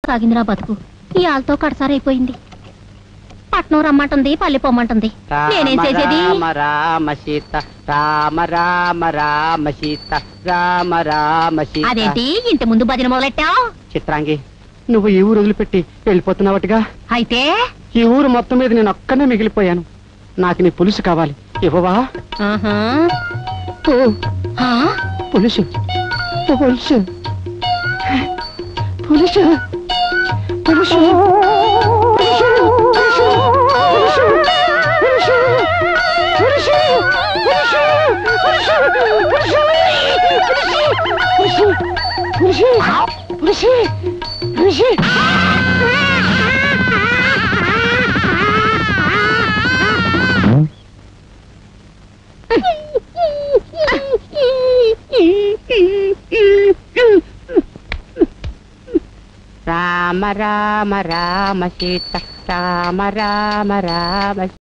సాగిందిరా బతుకు. ఈ ఆలతో కడసారైపోయింది. పట్నం రమ్మంటుంది, పల్లె పొమ్మంటుంది. నేనేం చేసేది? రామ రామ సీత, రామ రామ రామ సీత, రామ రామ సీత. అదేంటి ఇంటి ముందు భజన మొదలెట్టావు? చిత్రాంగి, నువ్వు ఈ ఊరు వదిలిపెట్టి వెళ్ళిపోతున్నావట్టుగా. అయితే ఈ ఊరు మొత్తం మీద నేను ఒక్కనే మిగిలిపోయాను. నాకు నీ పులుసు కావాలి, ఇవ్వవా? పులుసు పులుసు పులుసు పులుసు రామ రామ రామ సీత, రామ రామ రామ